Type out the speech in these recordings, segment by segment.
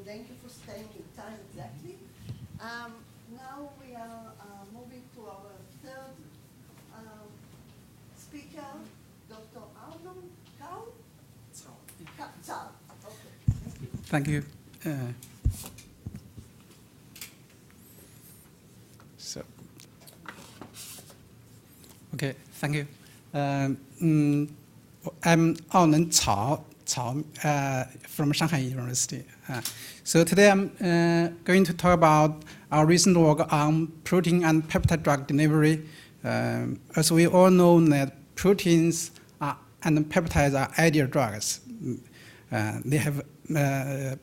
thank you for staying in time exactly. Now we are moving to our third speaker, Dr. Aoneng Cao. Cao. Okay. Thank you. Okay, thank you. I'm Aoneng Cao from Shanghai University. So today I'm going to talk about our recent work on protein and peptide drug delivery. As we all know that proteins and peptides are ideal drugs. They have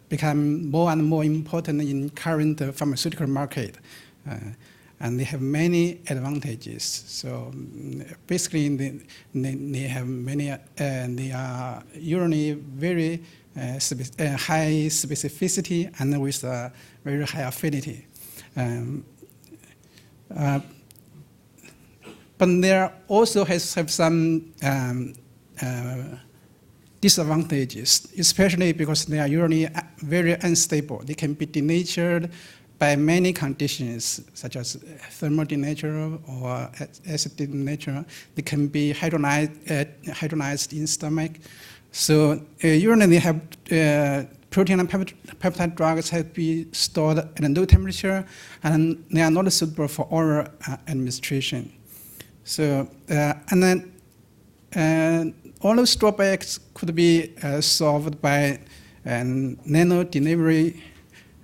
become more and more important in current pharmaceutical market. And they have many advantages. So basically, they have many. They are usually very high specificity and with a very high affinity. But there also have some disadvantages, especially because they are usually very unstable. They can be denatured by many conditions, such as thermal denature or acid denature. They can be hydrolyzed in stomach. So usually they have protein and peptide drugs have to be stored at a low temperature, and they are not suitable for oral administration. So and then all those drawbacks could be solved by nano delivery.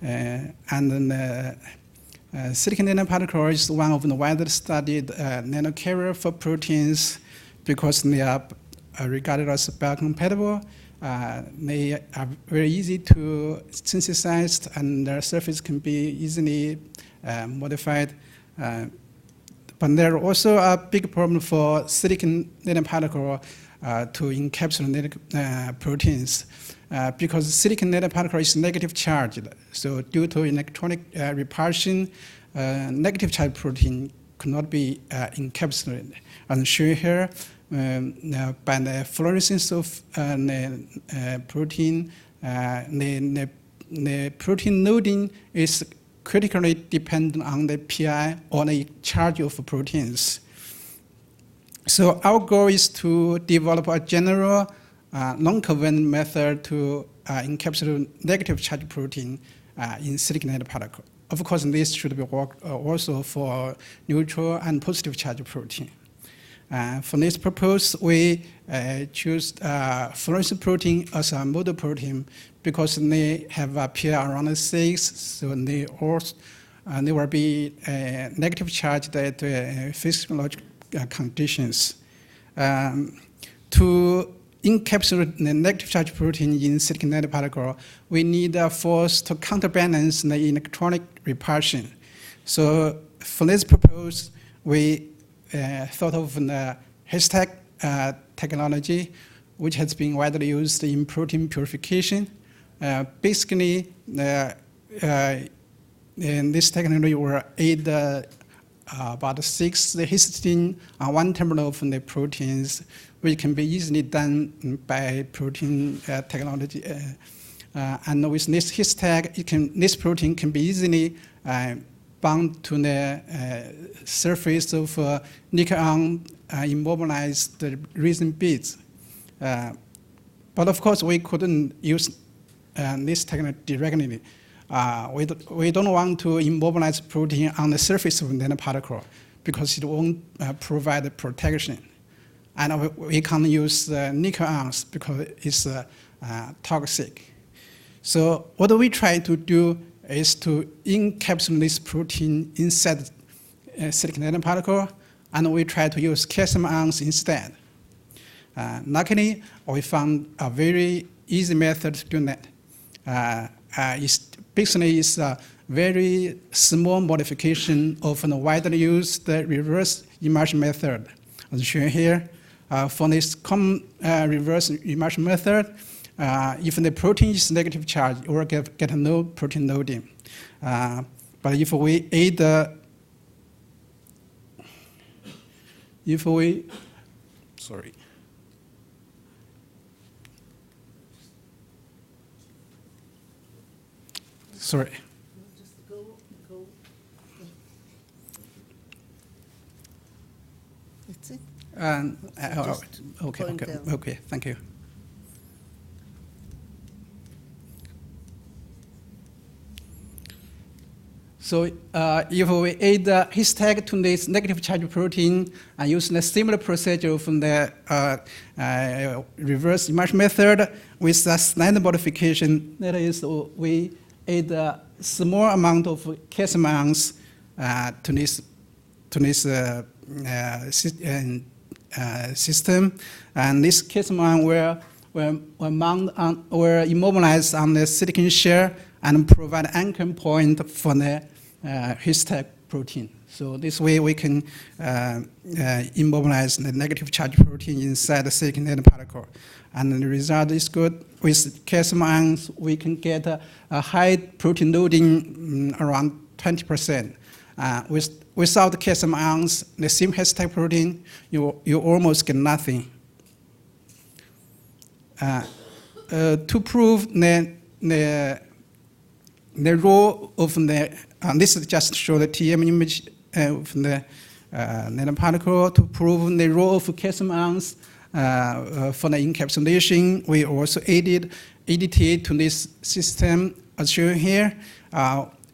And then silicon nanoparticle is one of the widely studied nanocarrier for proteins because they are regarded as biocompatible. They are very easy to synthesize, and their surface can be easily modified. But there are also a big problem for silicon nanoparticle to encapsulate proteins. Because silicon nanoparticle is negative charged. So due to electronic repulsion, negative charged protein cannot be encapsulated. As shown here, by the fluorescence of protein, the protein loading is critically dependent on the pi or the charge of proteins. So our goal is to develop a general non-covalent method to encapsulate negative charge protein in silicon nanoparticle. Of course, this should be worked also for neutral and positive charge protein. For this purpose, we choose fluorescent protein as a model protein because they have a pi around 6, so they will be negative charged at physiological conditions. To encapsulate the negative charge protein in silicon nanoparticle, we need a force to counterbalance the electronic repulsion. So for this purpose, we thought of the His-tag technology, which has been widely used in protein purification. Basically, in this technology will aid about 6 histidine on one terminal of the proteins, which can be easily done by protein technology. And with this His-tag, this protein can be easily bound to the surface of nickel-ion immobilized resin beads. But of course, we couldn't use this technology directly. We don't want to immobilize protein on the surface of the nanoparticle because it won't provide protection. And we can't use nickel ions because it's toxic. So what we try to do is to encapsulate this protein inside silicon nanoparticle, and we try to use calcium ions instead. Luckily, we found a very easy method to do that. Basically, it's a very small modification of a widely used reverse immersion method, as shown here. For this common reverse immersion method, if the protein is negative charge, you will get no protein loading. But if we add Sorry. Just go. That's it. Okay, thank you. So if we add His-tag to this negative charge protein and using a similar procedure from the reverse immersion method with the standard modification, that is, we add a small amount of calcium ions to this system, and this calcium ion were immobilized on the silicon shell and provide anchor point for the His-tag protein. So this way we can immobilize the negative charge protein inside the silicon nanoparticle. And the result is good. With calcium ions, we can get a high protein loading around 20%. Without calcium ions, the same His-tag protein, you almost get nothing. To prove the role of this is just show the TM image of the nanoparticle. To prove the role of calcium ions for the encapsulation, we also added EDTA to this system as shown here.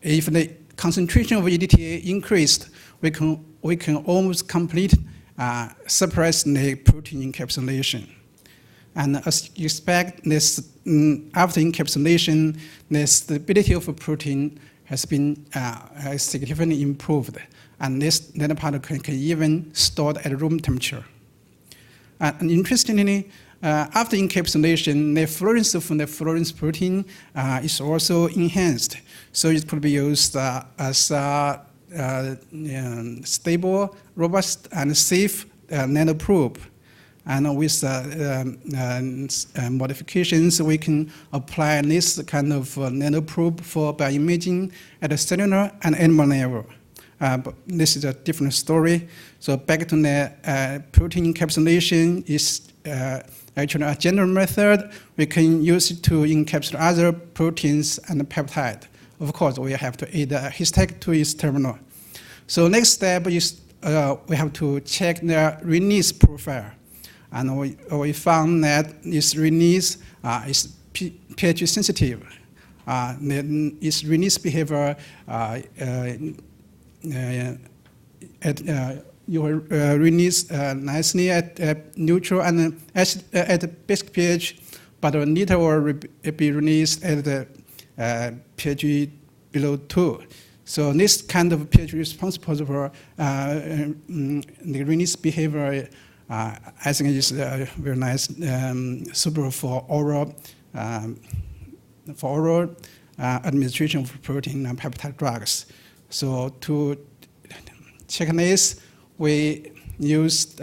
If the concentration of EDTA increased, we can almost complete suppress the protein encapsulation. And as you expect, this after encapsulation, the stability of a protein has been significantly improved, and this nanoparticle can even stored at room temperature. And interestingly, after encapsulation, the fluorescence of the fluorescence protein is also enhanced, so it could be used as a stable, robust, and safe nanoprobe. And with modifications, we can apply this kind of nanoprobe for bioimaging at a cellular and animal level. But this is a different story. So back to the protein encapsulation is actually a general method. We can use it to encapsulate other proteins and peptide. Of course, we have to add a His-tag to its terminal. So next step is we have to check the release profile. And we found that this release is pH sensitive. Its release behavior you will release nicely at neutral and at basic pH, but later will be released at the pH below 2. So this kind of pH responsible for the release behavior I think it's very nice, suitable for oral administration of protein and peptide drugs. So to check this, we used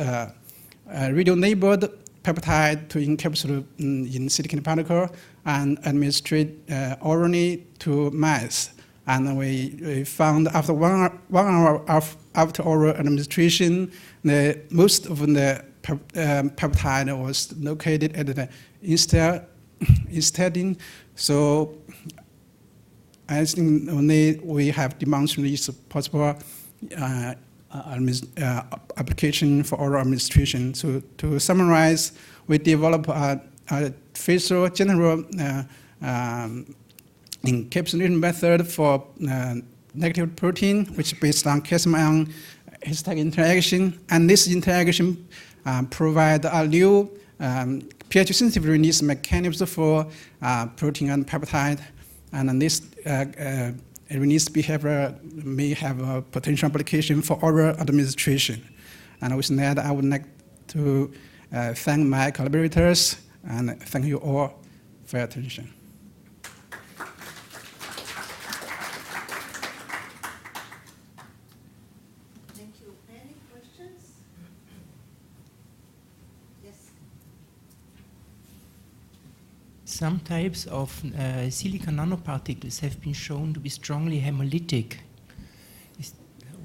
radio-labeled peptide to encapsulate in silicon particle and administrate orally to mice. And we found after one hour after oral administration, most of the peptide was located at the histidine. So I think only we have demonstrated it's possible application for oral administration. So to summarize, we developed a Facile general encapsulation method for negative protein, which is based on calcium ion His-tag interaction, and this interaction provide a new pH-sensitive release mechanism for protein and peptide, and this release behavior may have a potential application for oral administration. And with that, I would like to thank my collaborators and thank you all for your attention. Some types of silica nanoparticles have been shown to be strongly hemolytic.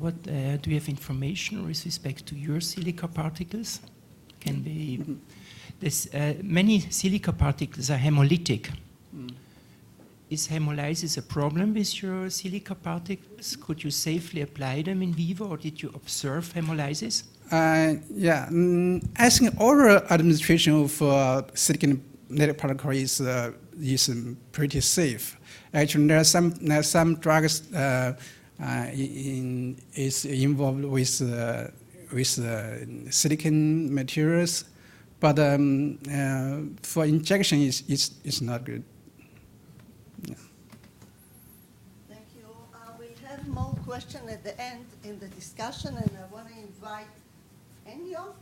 Do you have information with respect to your silica particles? Can be many silica particles are hemolytic. Is hemolysis a problem with your silica particles? Could you safely apply them in vivo, or did you observe hemolysis? Yeah, I think oral administration of silicon nanoparticle is pretty safe. Actually, there are some drugs is involved with silicon materials, but for injection, it's not good. Yeah. Thank you. We have more questions at the end in the discussion, and I want to invite Enyo